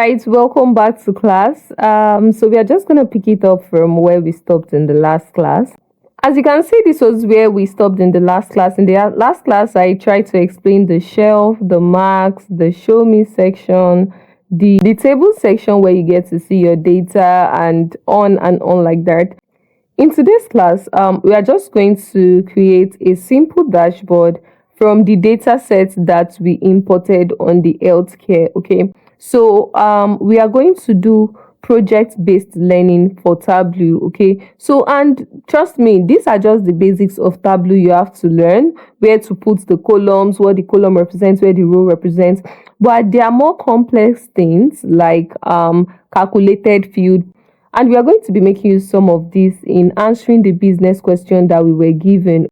right, welcome back to class. So we are just gonna pick it up from where we stopped in the last class. As you can see, this was where we stopped in the last class. In the last class, I tried to explain the shelf, the marks, the show me section, the table section where you get to see your data and on like that. In today's class, we are just going to create a simple dashboard from the data set that we imported on the healthcare. Okay, so we are going to do project-based learning for Tableau. Okay, so and trust me, these are just the basics of Tableau. You have to learn where to put the columns, what the column represents, where the row represents. But there are more complex things like calculated field, and we are going to be making use some of this in answering the business question that we were given.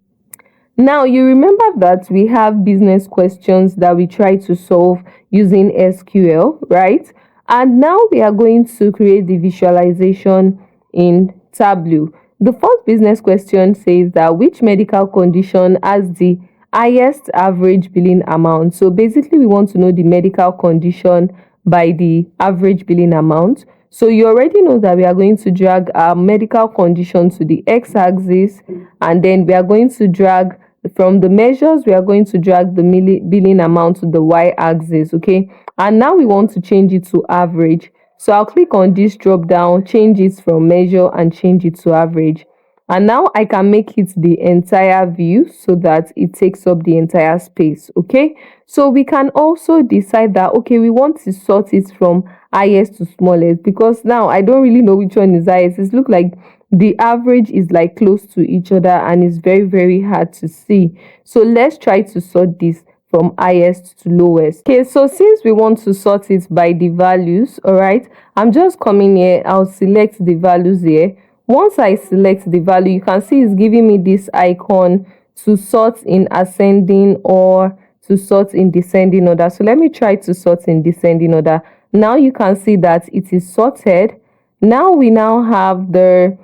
Now, you remember that we have business questions that we try to solve using SQL, right? And now we are going to create the visualization in Tableau. The first business question says that which medical condition has the highest average billing amount? So basically, we want to know the medical condition by the average billing amount. So you already know that we are going to drag our medical condition to the x-axis, and then we are going to drag from the measures, we are going to drag the billing amount to the y-axis. Okay, and now we want to change it to average. So I'll click on this drop down, change it from measure and change it to average. And now I can make it the entire view so that it takes up the entire space. Okay, so we can also decide that, okay, we want to sort it from highest to smallest, because now I don't really know which one is highest. It looks like the average is like close to each other and it's very hard to see. So let's try to sort this from highest to lowest. Okay, so since we want to sort it by the values, all right, I'm just coming here. I'll select the values here. Once I select the value, you can see it's giving me this icon to sort in ascending or to sort in descending order. So let me try to sort in descending order. Now you can see that it is sorted. Now we now have the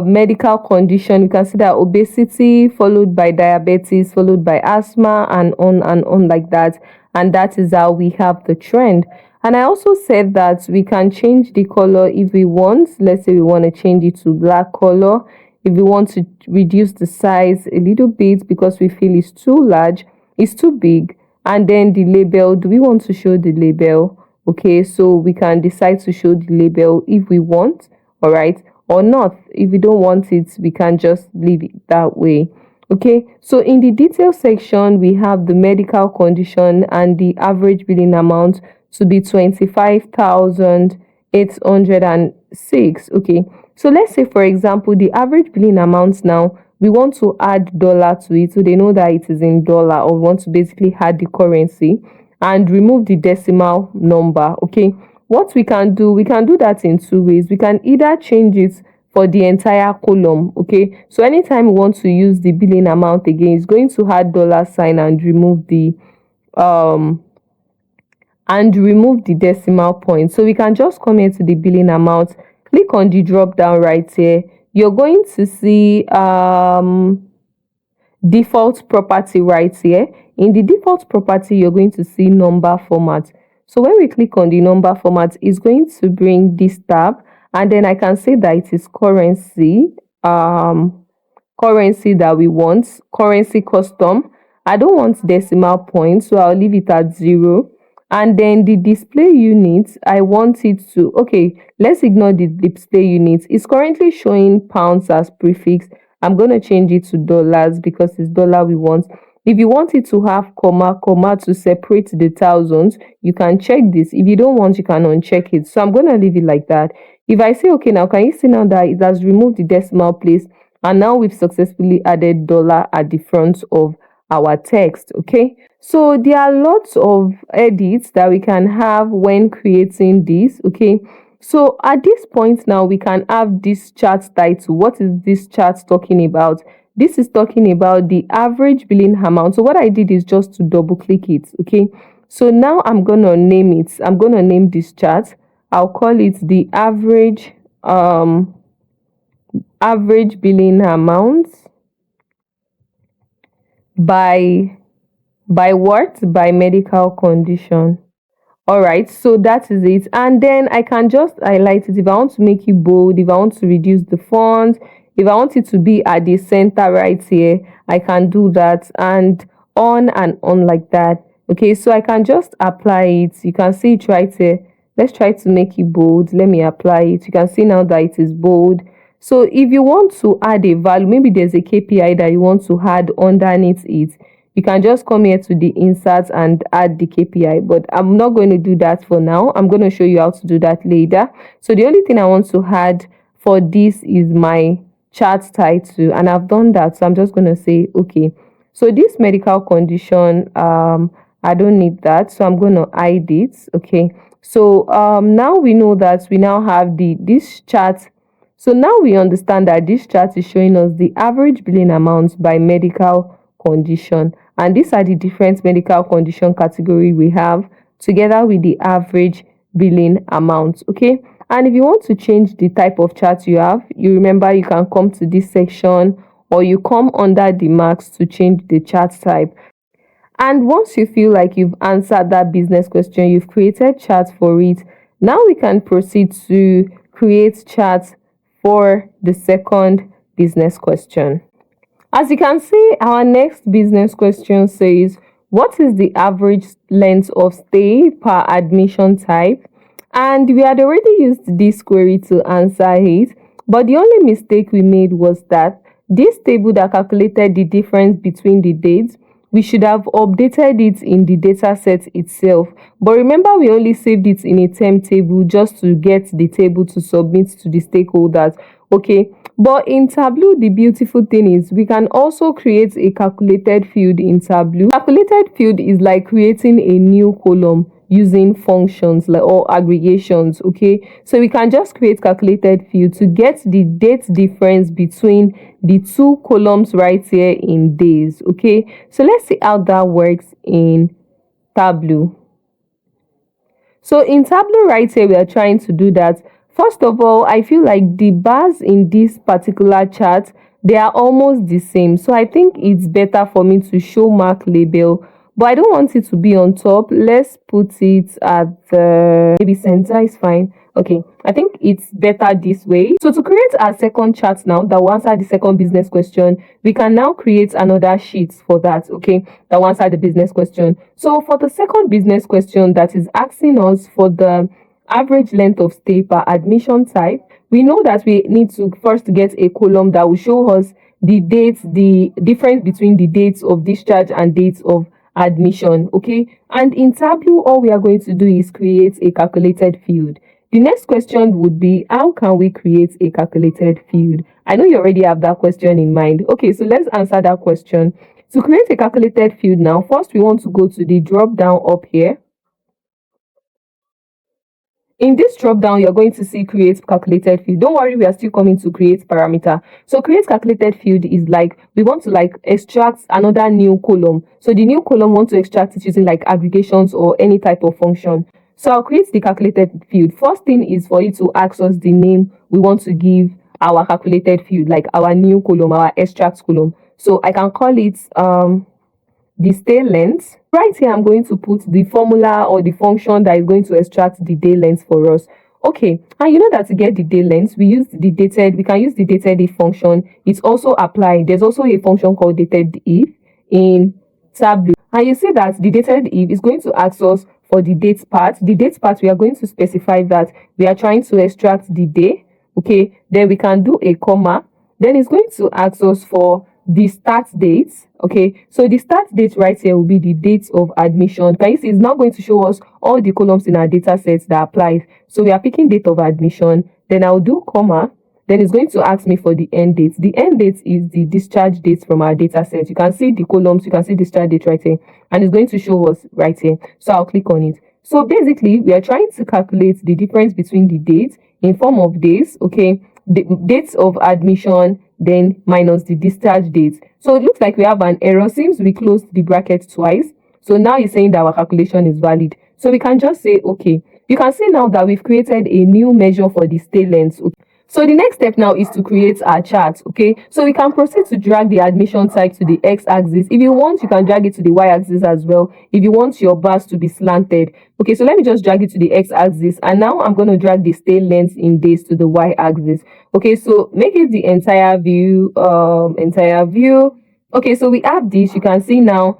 medical condition. You can see that obesity followed by diabetes followed by asthma and on like that. And that is how we have the trend. And I also said that we can change the color if we want. Let's say we want to change it to black color. If we want to reduce the size a little bit because we feel it's too large, it's too big. And then the label, do we want to show the label? Okay, so we can decide to show the label if we want, all right, or not. If we don't want it, we can just leave it that way. Okay, so in the detail section, we have the medical condition and the average billing amount to be 25,806. Okay, so let's say, for example, the average billing amount now, we want to add dollar to it so they know that it is in dollar, or we want to basically add the currency and remove the decimal number. Okay, what we can do that in two ways. We can either change it for the entire column. Okay, so anytime we want to use the billing amount again, it's going to add dollar sign and remove the decimal point. So we can just come here to the billing amount, click on the drop down right here. You're going to see default property right here. In the default property, you're going to see number format. So when we click on the number format, it's going to bring this tab, and then I can say that it is currency that we want, currency custom. I don't want decimal points, so I'll leave it at 0. And then the display unit, I want it to, okay, let's ignore the display unit. It's currently showing pounds as prefix. I'm going to change it to dollars because it's dollar we want. If you want it to have comma to separate the thousands, you can check this. If you don't want, you can uncheck it. So I'm going to leave it like that. If I say, okay, now can you see now that it has removed the decimal place, and now we've successfully added dollar at the front of our text. Okay, so there are lots of edits that we can have when creating this. Okay, so at this point now we can have this chart title. What is this chart talking about? This is talking about the average billing amount. So what I did is just to double click it. Okay, so now I'm gonna name it. I'm gonna name this chart. I'll call it the average billing amount by what? By medical condition. All right, so that is it. And then I can just highlight it if I want to make it bold, if I want to reduce the font, if I want it to be at the center right here, I can do that, and on like that. Okay, so I can just apply it. You can see it right here. Let's try to make it bold. Let me apply it. You can see now that it is bold. So if you want to add a value, maybe there's a KPI that you want to add underneath it, you can just come here to the insert and add the KPI, but I'm not going to do that for now. I'm going to show you how to do that later. So the only thing I want to add for this is my chart title, and I've done that. So I'm just going to say okay. So this medical condition, I don't need that, so I'm going to hide it. Okay, so now we know that we now have this chart. So now we understand that this chart is showing us the average billing amounts by medical condition, and these are the different medical condition category we have together with the average billing amount. Okay, and if you want to change the type of chart you have, you remember you can come to this section, or you come under the marks to change the chart type. And once you feel like you've answered that business question, you've created charts for it, now we can proceed to create charts for the second business question. As you can see, our next business question says, what is the average length of stay per admission type? And we had already used this query to answer it, but the only mistake we made was that this table that calculated the difference between the dates, we should have updated it in the data set itself. But remember, we only saved it in a term table just to get the table to submit to the stakeholders. Okay, but in Tableau, the beautiful thing is we can also create a calculated field in Tableau. Calculated field is like creating a new column using functions like or aggregations. Okay, so we can just create calculated field to get the date difference between the two columns right here in days. Okay, so let's see how that works in Tableau. So in Tableau right here, we are trying to do that. First of all, I feel like the bars in this particular chart, they are almost the same. So I think it's better for me to show mark label, but I don't want it to be on top. Let's put it at the maybe center is fine. Okay, I think it's better this way. So to create our second chart now that will answer the second business question, we can now create another sheet for that. Okay, that will answer the business question. So for the second business question that is asking us for the average length of stay per admission type, we know that we need to first get a column that will show us the dates, the difference between the dates of discharge and dates of admission. Okay, and in Tableau, all we are going to do is create a calculated field. The next question would be, how can we create a calculated field? I know you already have that question in mind. Okay, so let's answer that question. To create a calculated field now, first we want to go to the drop down up here. In this drop down, you're going to see create calculated field. Don't worry, we are still coming to create parameter. So create calculated field is like we want to like extract another new column. So the new column want to extract it using like aggregations or any type of function. So I'll create the calculated field. First thing is for you to ask us the name we want to give our calculated field, like our new column, our extract column. So I can call it the stay length. Right here, I'm going to put the formula or the function that is going to extract the day length for us. Okay, and you know that to get the day length, we can use the dated if function. It's also applied. There's also a function called dated if in Tableau. And you see that the dated if is going to ask us for the date part. The date part, we are going to specify that we are trying to extract the day. Okay, then we can do a comma. Then it's going to ask us for the start date. Okay, so the start date right here will be the date of admission. Can you see it's not going to show us all the columns in our data sets that applies. So we are picking date of admission, then I'll do comma, then it's going to ask me for the end date. The end date is the discharge date from our data set. You can see the columns, you can see discharge date right here, and it's going to show us right here. So I'll click on it. So basically we are trying to calculate the difference between the dates in form of days. Okay, the dates of admission then minus the discharge date. So it looks like we have an error. Seems we closed the bracket twice. So now it's saying that our calculation is valid. So we can just say okay. You can see now that we've created a new measure for the stay length. Okay. So the next step now is to create our chart. Okay, so we can proceed to drag the admission type to the x-axis. If you want, you can drag it to the y-axis as well if you want your bars to be slanted. Okay, so let me just drag it to the x-axis, and now I'm going to drag the stay length in days to the y-axis. Okay, so make it the entire view. Okay, so we have this. You can see now,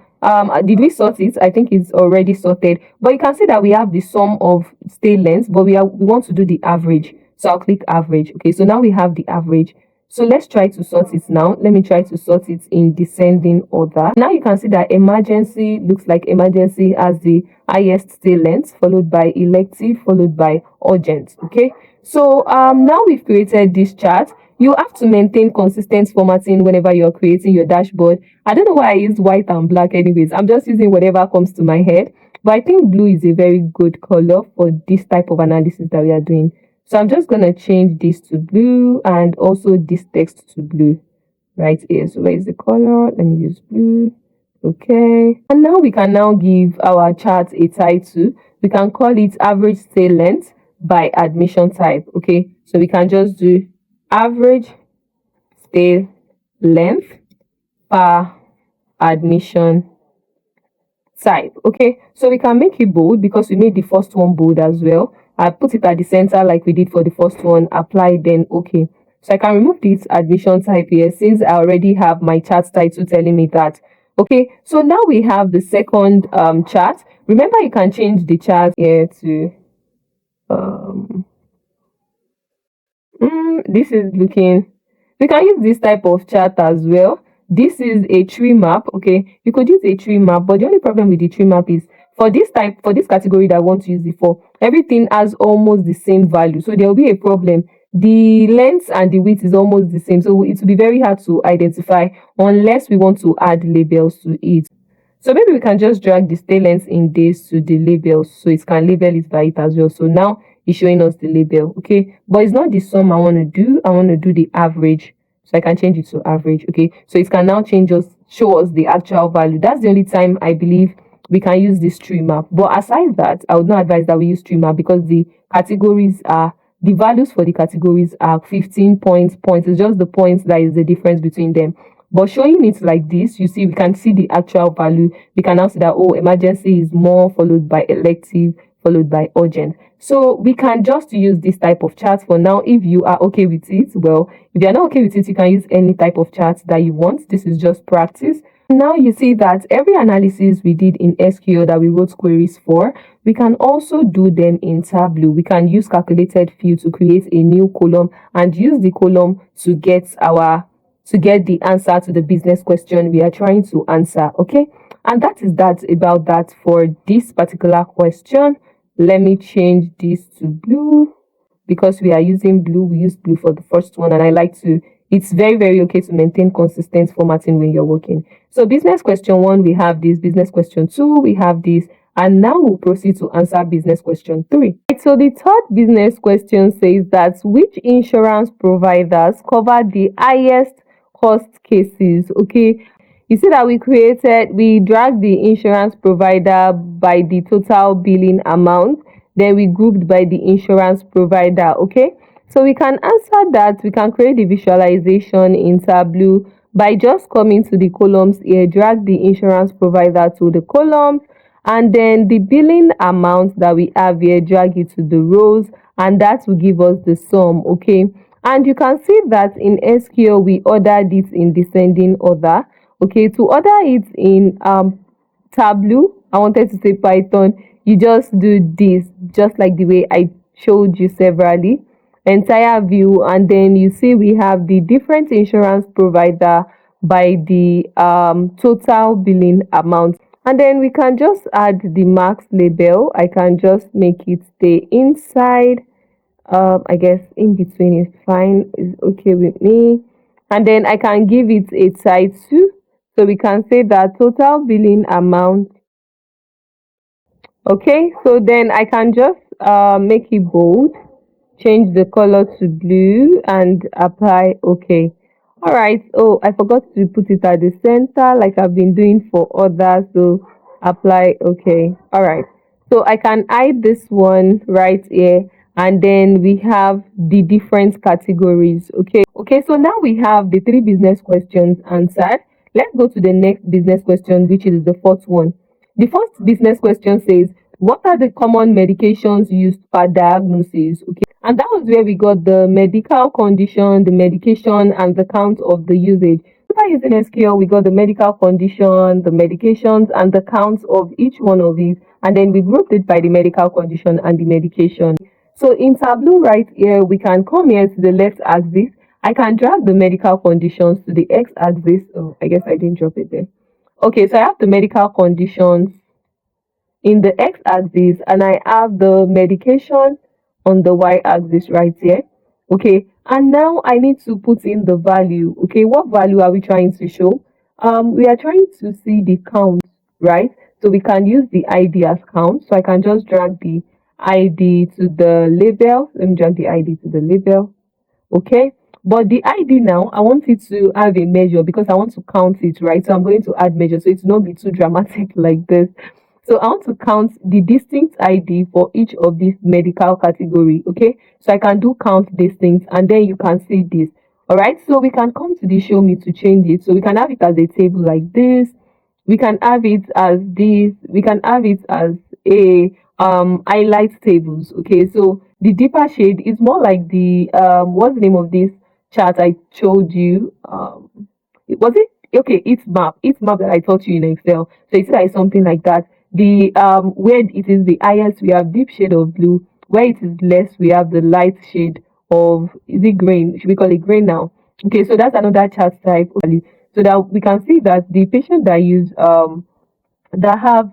did we sort it? I think it's already sorted, but you can see that we have the sum of stay lengths, but we want to do the average. So I'll click average. Okay, so now we have the average. So let's try to sort it now. Let me try to sort it in descending order. Now you can see that emergency looks like emergency as the highest stay length, followed by elective, followed by urgent. Okay, so now we've created this chart. You have to maintain consistent formatting whenever you're creating your dashboard. I don't know why I use white and black anyways. I'm just using whatever comes to my head. But I think blue is a very good color for this type of analysis that we are doing. So I'm just going to change this to blue and also this text to blue right here. So where is the color? Let me use blue. Okay. And now we can now give our chart a title. We can call it average stay length by admission type. Okay. So we can just do average stay length per admission type. Okay, so we can make it bold because we made the first one bold as well. I put it at the center like we did for the first one. Apply, then okay. So I can remove this admission type here since I already have my chart title telling me that. Okay, so now we have the second chart. Remember, you can change the chart here to this is looking, we can use this type of chart as well. This is a tree map. Okay, you could use a tree map, but the only problem with the tree map is for this type, for this category that I want to use it for, everything has almost the same value, so there will be a problem. The length and the width is almost the same, so it will be very hard to identify unless we want to add labels to it. So maybe we can just drag the stay length in days to the labels so it can label it by it as well. So now it's showing us the label. Okay, but it's not the sum I want to do. I want to do the average. So I can change it to average. Okay, so it can now show us the actual value. That's the only time I believe we can use this tree map. But aside that, I would not advise that we use tree map because the values for the categories are 15 points. It's just the points that is the difference between them. But showing it like this, you see, we can see the actual value. We can now see that, oh, emergency is more, followed by elective, followed by urgent. So we can just use this type of chart for now. If you are okay with it, well, if you're not okay with it, you can use any type of chart that you want. This is just practice. Now you see that every analysis we did in SQL that we wrote queries for, we can also do them in Tableau. We can use calculated field to create a new column and use the column to get the answer to the business question we are trying to answer. Okay, and that is about that for this particular question. Let me change this to blue because we are using blue. We used blue for the first one, and I like to, it's very, very okay to maintain consistent formatting when you're working. So business question 1, we have this. Business question 2, we have this. And now we'll proceed to answer business question 3. So the third business question says that which insurance providers cover the highest cost cases? Okay, you see that we dragged the insurance provider by the total billing amount, then we grouped by the insurance provider. Okay, so we can answer that. We can create the visualization in Tableau by just coming to the columns here, drag the insurance provider to the column, and then the billing amount that we have here, drag it to the rows, and that will give us the sum. Okay, and you can see that in SQL we ordered it in descending order. Okay, to order it in Tableau, I wanted to say Python, you just do this just like the way I showed you severally, entire view, and then you see we have the different insurance provider by the total billing amount, and then we can just add the max label. I can just make it stay inside. I guess in between is fine, is okay with me, and then I can give it a title. So we can say that total billing amount. Okay, so then I can just make it bold, change the color to blue, and apply. Okay, all right. Oh, I forgot to put it at the center like I've been doing for others. So apply. Okay, all right. So I can hide this one right here, and then we have the different categories. Okay, so now we have the three business questions answered. Let's go to the next business question, which is the fourth one. The first business question says, what are the common medications used for diagnosis? Okay, and that was where we got the medical condition, the medication, and the count of the usage. By using SQL, we got the medical condition, the medications, and the counts of each one of these, and then we grouped it by the medical condition and the medication. So in Tableau right here, we can come here to the left axis. I can drag the medical conditions to the x axis. Oh, I guess I didn't drop it there. Okay, so I have the medical conditions in the x-axis and I have the medication on the y-axis right here. Okay, and now I need to put in the value. Okay, what value are we trying to show? We are trying to see the count, right? So we can use the ID as count. So I can just drag the ID to the label. Let me drag the ID to the label. Okay, but the ID now, I want it to have a measure because I want to count it, right? So I'm going to add measure so it's not be too dramatic like this. So I want to count the distinct ID for each of these medical category. Okay, so I can do count distinct and then you can see this. All right, so we can come to the show me to change it. So we can have it as a table like this. We can have it as this. We can have it as a highlight tables. Okay, so the deeper shade is more like the what's the name of this chart I showed you? Was it okay? It's map that I taught you in Excel. So it's like something like that. The where it is the highest, we have deep shade of blue. Where it is less, we have the light shade of, is it green? Should we call it green now? Okay, so that's another chart type. So that we can see that the patient that have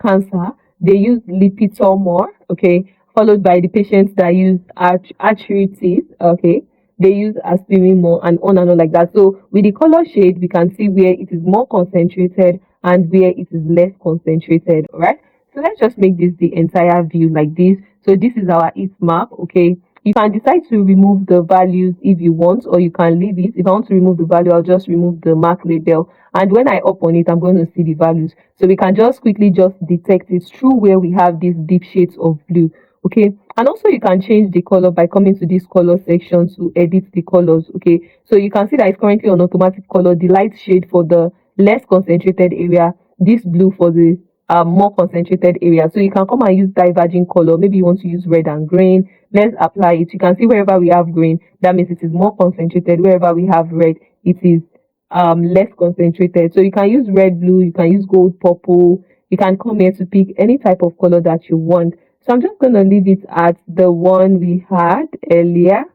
cancer, they use Lipitor more, okay, followed by the patients that use arthritis, okay, they use aspirin more, and on like that. So with the color shade, we can see where it is more concentrated and where it is less concentrated, all right? So let's just make this the entire view like this. So this is our heat map, okay? You can decide to remove the values if you want, or you can leave it. If I want to remove the value, I'll just remove the mark label. And when I open it, I'm going to see the values. So we can just quickly just detect it through where we have these deep shades of blue. Okay. And also you can change the color by coming to this color section to edit the colors. Okay. So you can see that it's currently on automatic color, the light shade for the less concentrated area, this blue for the more concentrated area. So you can come and use diverging color. Maybe you want to use red and green. Let's apply it. You can see wherever we have green, that means it is more concentrated. Wherever we have red, it is less concentrated. So you can use red, blue, you can use gold, purple. You can come here to pick any type of color that you want. So I'm just gonna leave it at the one we had earlier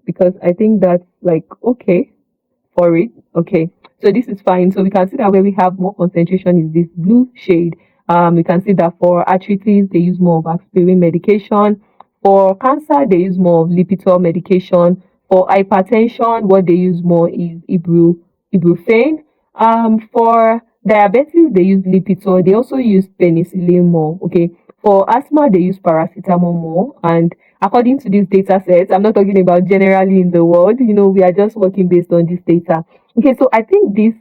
because I think that's like okay for it. Okay, so this is fine. So we can see that where we have more concentration is this blue shade. We can see that for arthritis they use more of aspirin medication. For cancer they use more of Lipitor medication. For hypertension, what they use more is ibuprofen. For diabetes they use Lipitor. They also use penicillin more. Okay. For asthma they use paracetamol more, and according to these data sets, I'm not talking about generally in the world, we are just working based on this data. Okay, so I think this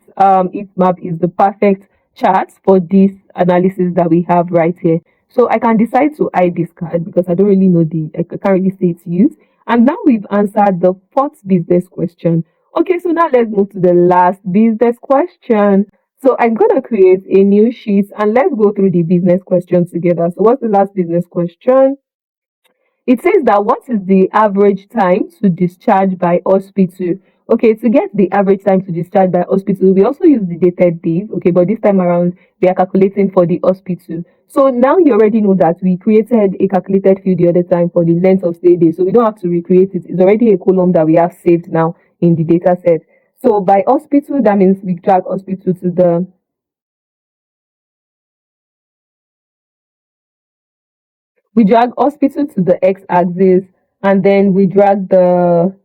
heat map is the perfect chart for this analysis that we have right here. So I can decide to hide this card because I don't really know I can't really say it's used. And now we've answered the fourth business question. Okay, so now let's move to the last business question. So I'm going to create a new sheet and let's go through the business questions together. So what's the last business question? It says that what is the average time to discharge by hospital? Okay, to get the average time to discharge by hospital, we also use the dated days. Okay, but this time around, we are calculating for the hospital. So now you already know that we created a calculated field the other time for the length of stay days. So we don't have to recreate it. It's already a column that we have saved now in the data set. So by hospital, that means we drag hospital to the we drag hospital to the x-axis and then we drag the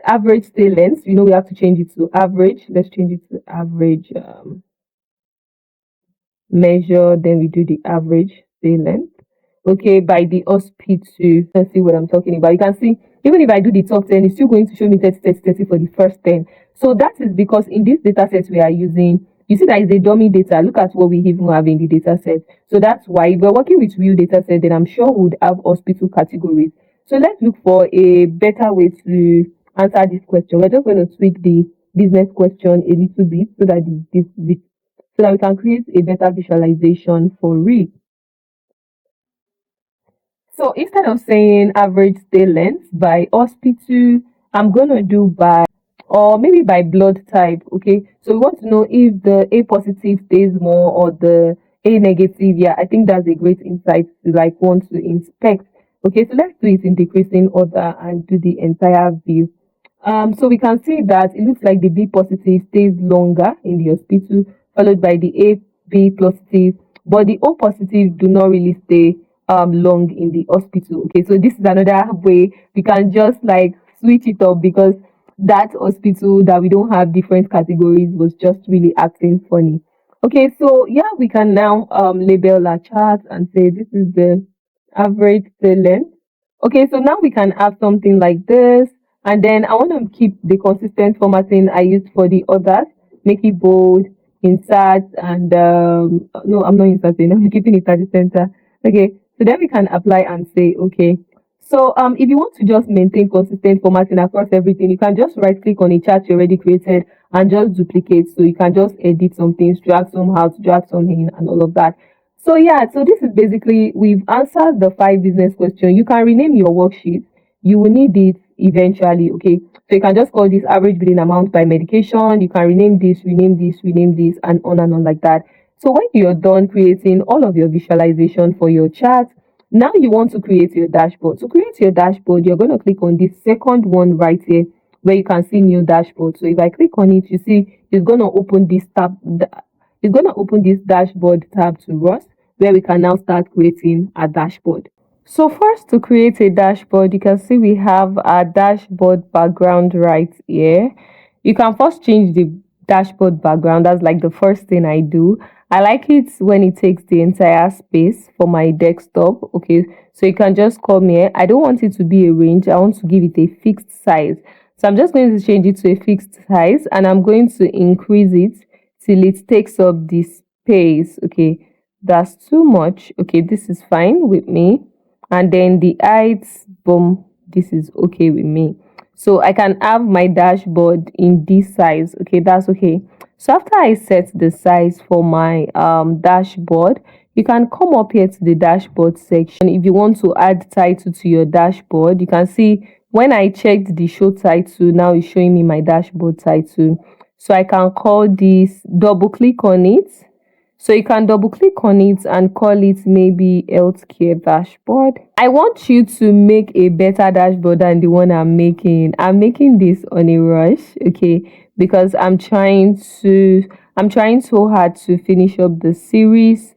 average stay length. We have to change it to average. Let's change it to average measure. Then we do the average stay length. Okay, by the hospital. Let's see what I'm talking about. You can see, even if I do the top 10, it's still going to show me 30, 30, 30 for the first 10. So that is because in this data set we are using, you see that is a dummy data. Look at what we even have in the data set. So that's why if we're working with real data set, then I'm sure we would have hospital categories. So let's look for a better way to answer this question. We're just going to tweak the business question a little bit so that so that we can create a better visualization for read. So instead of saying average stay length by hospital, I'm gonna do by, or maybe by blood type. Okay. So we want to know if the A positive stays more or the A negative. Yeah, I think that's a great insight to like want to inspect. Okay, so let's do it in decreasing order and do the entire view. So we can see that it looks like the B positive stays longer in the hospital, followed by the A B positive, but the O positive do not really stay long in the hospital. Okay, so this is another way we can just like switch it up because that hospital that we don't have different categories was just really acting funny. Okay, so yeah, we can now label our chart and say this is the average stay length. Okay, so now we can have something like this, and then I want to keep the consistent formatting I used for the others, make it bold, insert, and no, I'm not inserting, I'm keeping it at the center. Okay, so then we can apply and say, okay. So if you want to just maintain consistent formatting across everything, you can just right click on a chart you already created and just duplicate. So you can just edit some things, drag some out, drag some in, and all of that. So yeah, so this is basically we've answered the five business questions. You can rename your worksheet. You will need it eventually. Okay, so you can just call this average billing amount by medication. You can rename this, rename this, rename this, and on like that. So when you're done creating all of your visualization for your chart, now you want to create your dashboard. To create your dashboard, you're going to click on this second one right here where you can see new dashboard. So if I click on it, you see it's going to open this tab. It's going to open this dashboard tab to us where we can now start creating a dashboard. So first, to create a dashboard, you can see we have our dashboard background right here. You can first change the dashboard background. That's like the first thing I do. I like it when it takes the entire space for my desktop. Okay, so you can just come here. I don't want it to be a range. I want to give it a fixed size. So I'm just going to change it to a fixed size, and I'm going to increase it till it takes up the space. Okay, that's too much. Okay, this is fine with me. And then the height, boom, this is okay with me. So I can have my dashboard in this size. Okay, that's okay. So after I set the size for my dashboard, you can come up here to the dashboard section. If you want to add title to your dashboard, you can see when I checked the show title, now it's showing me my dashboard title. So I can call this, double click on it. So you can double click on it and call it maybe healthcare dashboard. I want you to make a better dashboard than the one I'm making. I'm making this on a rush, okay, because I'm trying so hard to finish up the series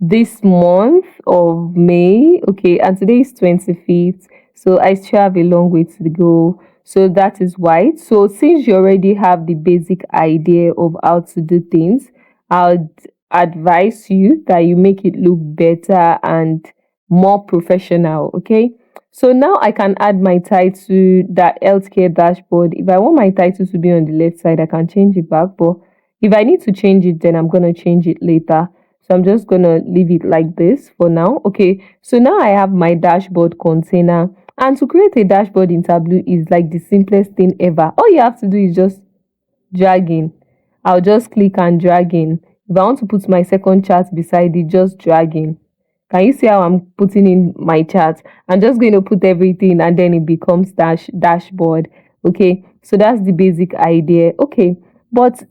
this month of May. Okay, and today is 25th. So I still have a long way to go. So that is why. So since you already have the basic idea of how to do things, I'd advise you that you make it look better and more professional. Okay. So now I can add my title, that healthcare dashboard. If I want my title to be on the left side, I can change it back. But if I need to change it, then I'm gonna change it later. So I'm just gonna leave it like this for now. Okay. So now I have my dashboard container. And to create a dashboard in Tableau is like the simplest thing ever. All you have to do is just drag in. I'll just click and drag in. If I want to put my second chart beside it, just drag in. Can you see how I'm putting in my chart? I'm just going to put everything and then it becomes dashboard. Okay, so that's the basic idea. Okay, but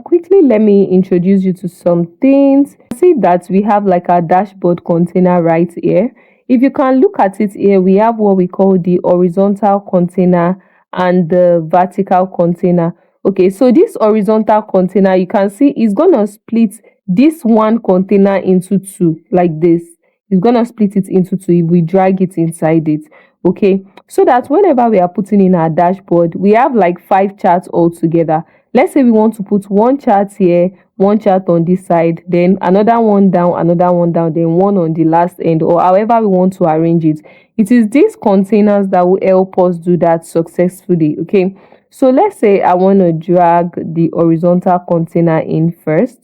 quickly let me introduce you to some things. See that we have like our dashboard container right here. If you can look at it here, we have what we call the horizontal container and the vertical container. Okay, so this horizontal container, you can see it's gonna split this one container into two like this. It's gonna split it into two if we drag it inside it. Okay, so that whenever we are putting in our dashboard, we have like five charts all together. Let's say we want to put one chart here, one chart on this side, then another one down, then one on the last end, or however we want to arrange it. It is these containers that will help us do that successfully. Okay, so let's say I want to drag the horizontal container in first.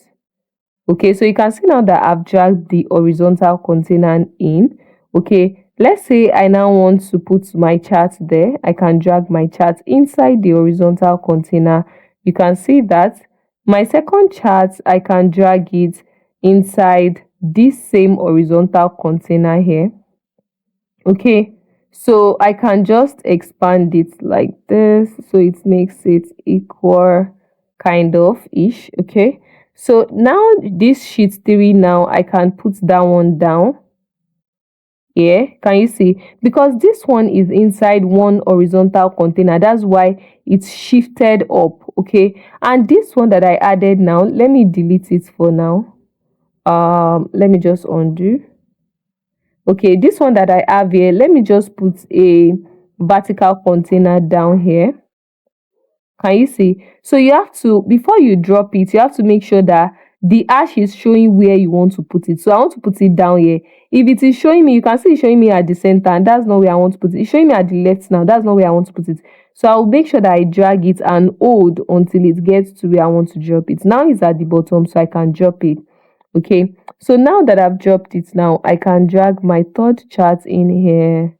Okay, so you can see now that I've dragged the horizontal container in. Okay, Let's say I now want to put my chart there. I can drag my chart inside the horizontal container. You can see that my second chart, I can drag it inside this same horizontal container here. Okay, so I can just expand it like this so it makes it equal kind of ish. Okay, so now this sheet 3, now I can put that one down. Yeah, can you see? Because this one is inside one horizontal container, that's why it's shifted up. Okay, and this one that I added, now let me delete it for now. Let me just undo. Okay, this one that I have here, let me just put a vertical container down here. Can you see? So you have to, before you drop it, you have to make sure that the ash is showing where you want to put it. So I want to put it down here. If it is showing me, you can see it's showing me at the center, and that's not where I want to put it. It's showing me at the left now, that's not where I want to put it. So I'll make sure that I drag it and hold until it gets to where I want to drop it. Now it's at the bottom, so I can drop it. Okay, so now that I've dropped it, now I can drag my third chart in here,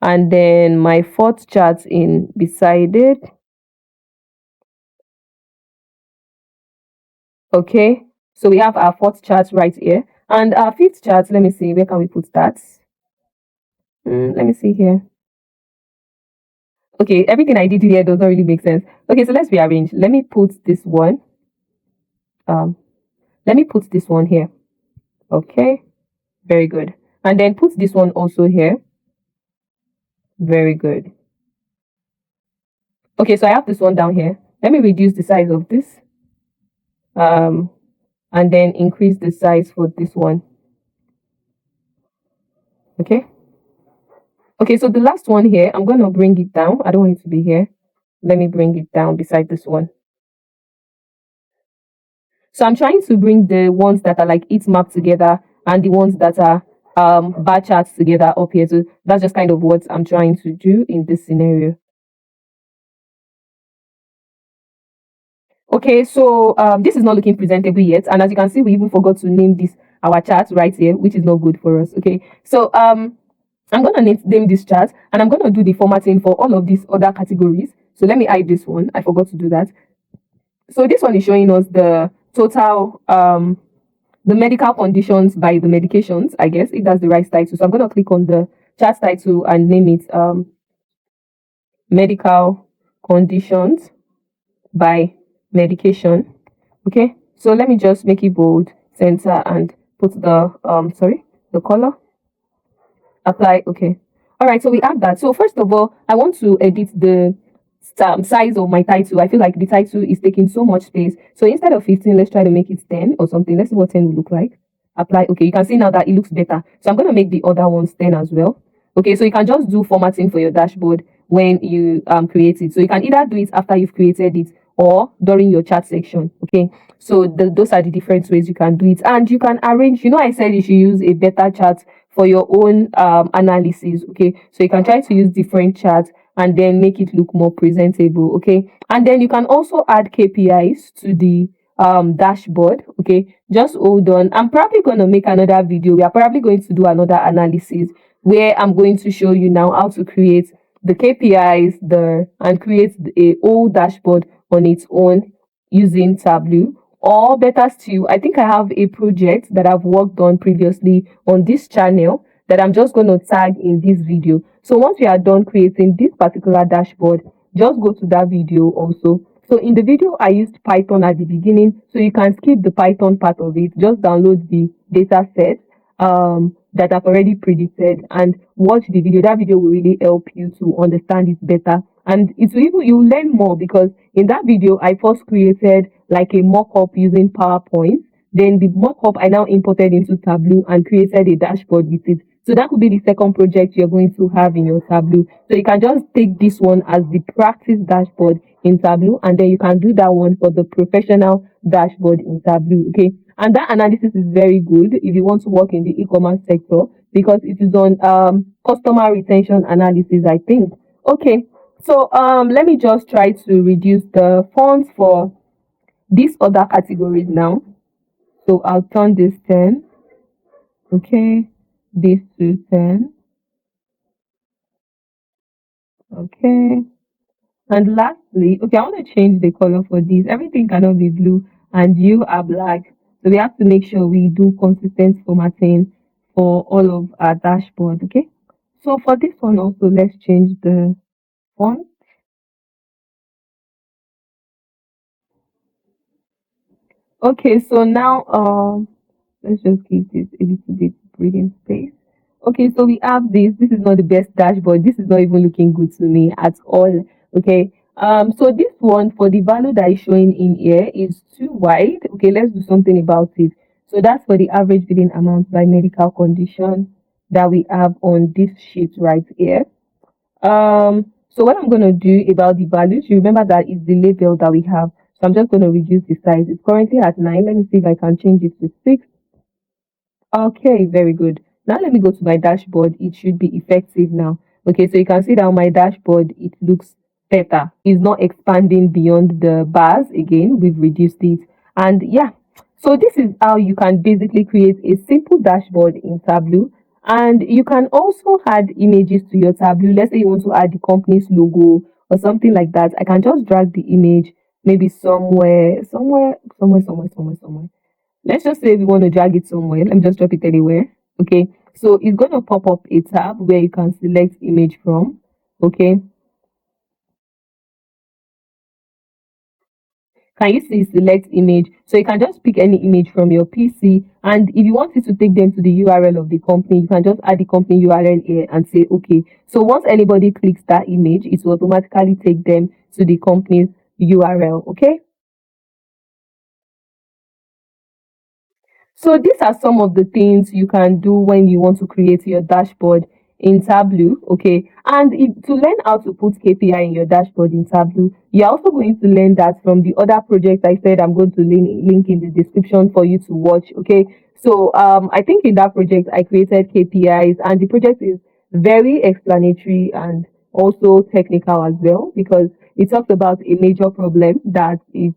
and then my fourth chart in beside it. Okay, so we have our fourth chart right here, and our fifth chart, let me see, where can we put that? Let me see here. Okay, everything I did here doesn't really make sense. Okay, so let's rearrange. Let me put this one. Um, let me put this one here. Okay, very good. And then put this one also here. Very good. Okay, so I have this one down here. Let me reduce the size of this. And then increase the size for this one. Okay. Okay, so the last one here, I'm going to bring it down. I don't want it to be here. Let me bring it down beside this one. So I'm trying to bring the ones that are like heat map together and the ones that are bar charts together up here. So that's just kind of what I'm trying to do in this scenario. Okay, so this is not looking presentable yet, and as you can see, we even forgot to name this our chart right here, which is not good for us. Okay, so I'm gonna name this chart, and I'm gonna do the formatting for all of these other categories. So let me hide this one. I forgot to do that. So this one is showing us the total the medical conditions by the medications, I guess, if that's the right title. So I'm gonna click on the chart title and name it medical conditions by medication. Okay, so let me just make it bold, center, and put the the color. Apply. Okay, all right, so we add that. So first of all, I want to edit the size of my title. I feel like the title is taking so much space, so instead of 15, let's try to make it 10 or something. Let's see what 10 will look like. Apply. Okay, you can see now that it looks better, so I'm going to make the other ones 10 as well. Okay, so you can just do formatting for your dashboard when you create it. So you can either do it after you've created it or during your chat section. Okay, so those are the different ways you can do it, and you can arrange. I said you should use a better chart for your own analysis. Okay, so you can try to use different charts and then make it look more presentable. Okay, and then you can also add KPIs to the dashboard. Okay, just hold on, I'm probably going to make another video. We are probably going to do another analysis where I'm going to show you now how to create the KPIs there and create a whole dashboard on its own using Tableau. Or better still, I think I have a project that I've worked on previously on this channel that I'm just going to tag in this video. So once we are done creating this particular dashboard, just go to that video also. So in the video, I used Python at the beginning, so you can skip the Python part of it. Just download the data set that I've already predicted and watch the video. That video will really help you to understand it better, and it will even you learn more, because in that video I first created like a mock-up using PowerPoint. Then the mock-up I now imported into Tableau and created a dashboard with it. So that could be the second project you're going to have in your Tableau. So you can just take this one as the practice dashboard in Tableau, and then you can do that one for the professional dashboard in Tableau. Okay, and that analysis is very good if you want to work in the e-commerce sector, because it is on customer retention analysis, I think. Okay, so let me just try to reduce the fonts for these other categories now. So I'll turn this 10. Okay, this to 10. Okay. And lastly, okay, I want to change the color for this. Everything cannot be blue and you are black. So we have to make sure we do consistent formatting for all of our dashboard. Okay. So for this one also, let's change the font. Okay, so now let's just give this a little bit breathing space. Okay, so we have this. This is not the best dashboard. This is not even looking good to me at all. Okay. So this one for the value that is showing in here is too wide. Okay, let's do something about it. So that's for the average billing amount by medical condition that we have on this sheet right here. So what I'm going to do about the values, you remember that is the label that we have. So I'm just going to reduce the size. It's currently at 9. Let me see if I can change it to 6. Okay, very good. Now let me go to my dashboard. It should be effective now. Okay, so you can see that on my dashboard, it looks better. It's not expanding beyond the bars again. We've reduced it. And yeah, so this is how you can basically create a simple dashboard in Tableau. And you can also add images to your Tableau. Let's say you want to add the company's logo or something like that. I can just drag the image maybe somewhere. Let's just say we want to drag it somewhere. Let me just drop it anywhere. Okay. So it's going to pop up a tab where you can select image from. Okay. Can you see select image? So you can just pick any image from your PC. And if you want it to take them to the URL of the company, you can just add the company URL here and say, okay. So once anybody clicks that image, it will automatically take them to the company's URL. Okay. So these are some of the things you can do when you want to create your dashboard in Tableau, okay? And to learn how to put KPI in your dashboard in Tableau, you're also going to learn that from the other projects I said I'm going to link in the description for you to watch, okay? So I think in that project I created KPIs, and the project is very explanatory and also technical as well, because it talks about a major problem that is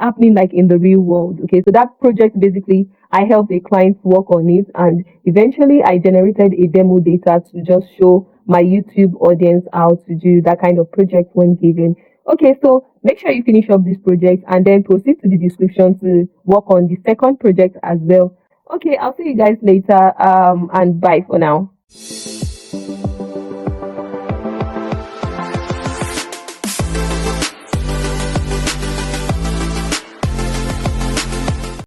happening like in the real world. Okay, so that project basically I helped a client work on it, and eventually I generated a demo data to just show my YouTube audience how to do that kind of project when given. Okay, so make sure you finish up this project and then proceed to the description to work on the second project as well. Okay, I'll see you guys later, and bye for now.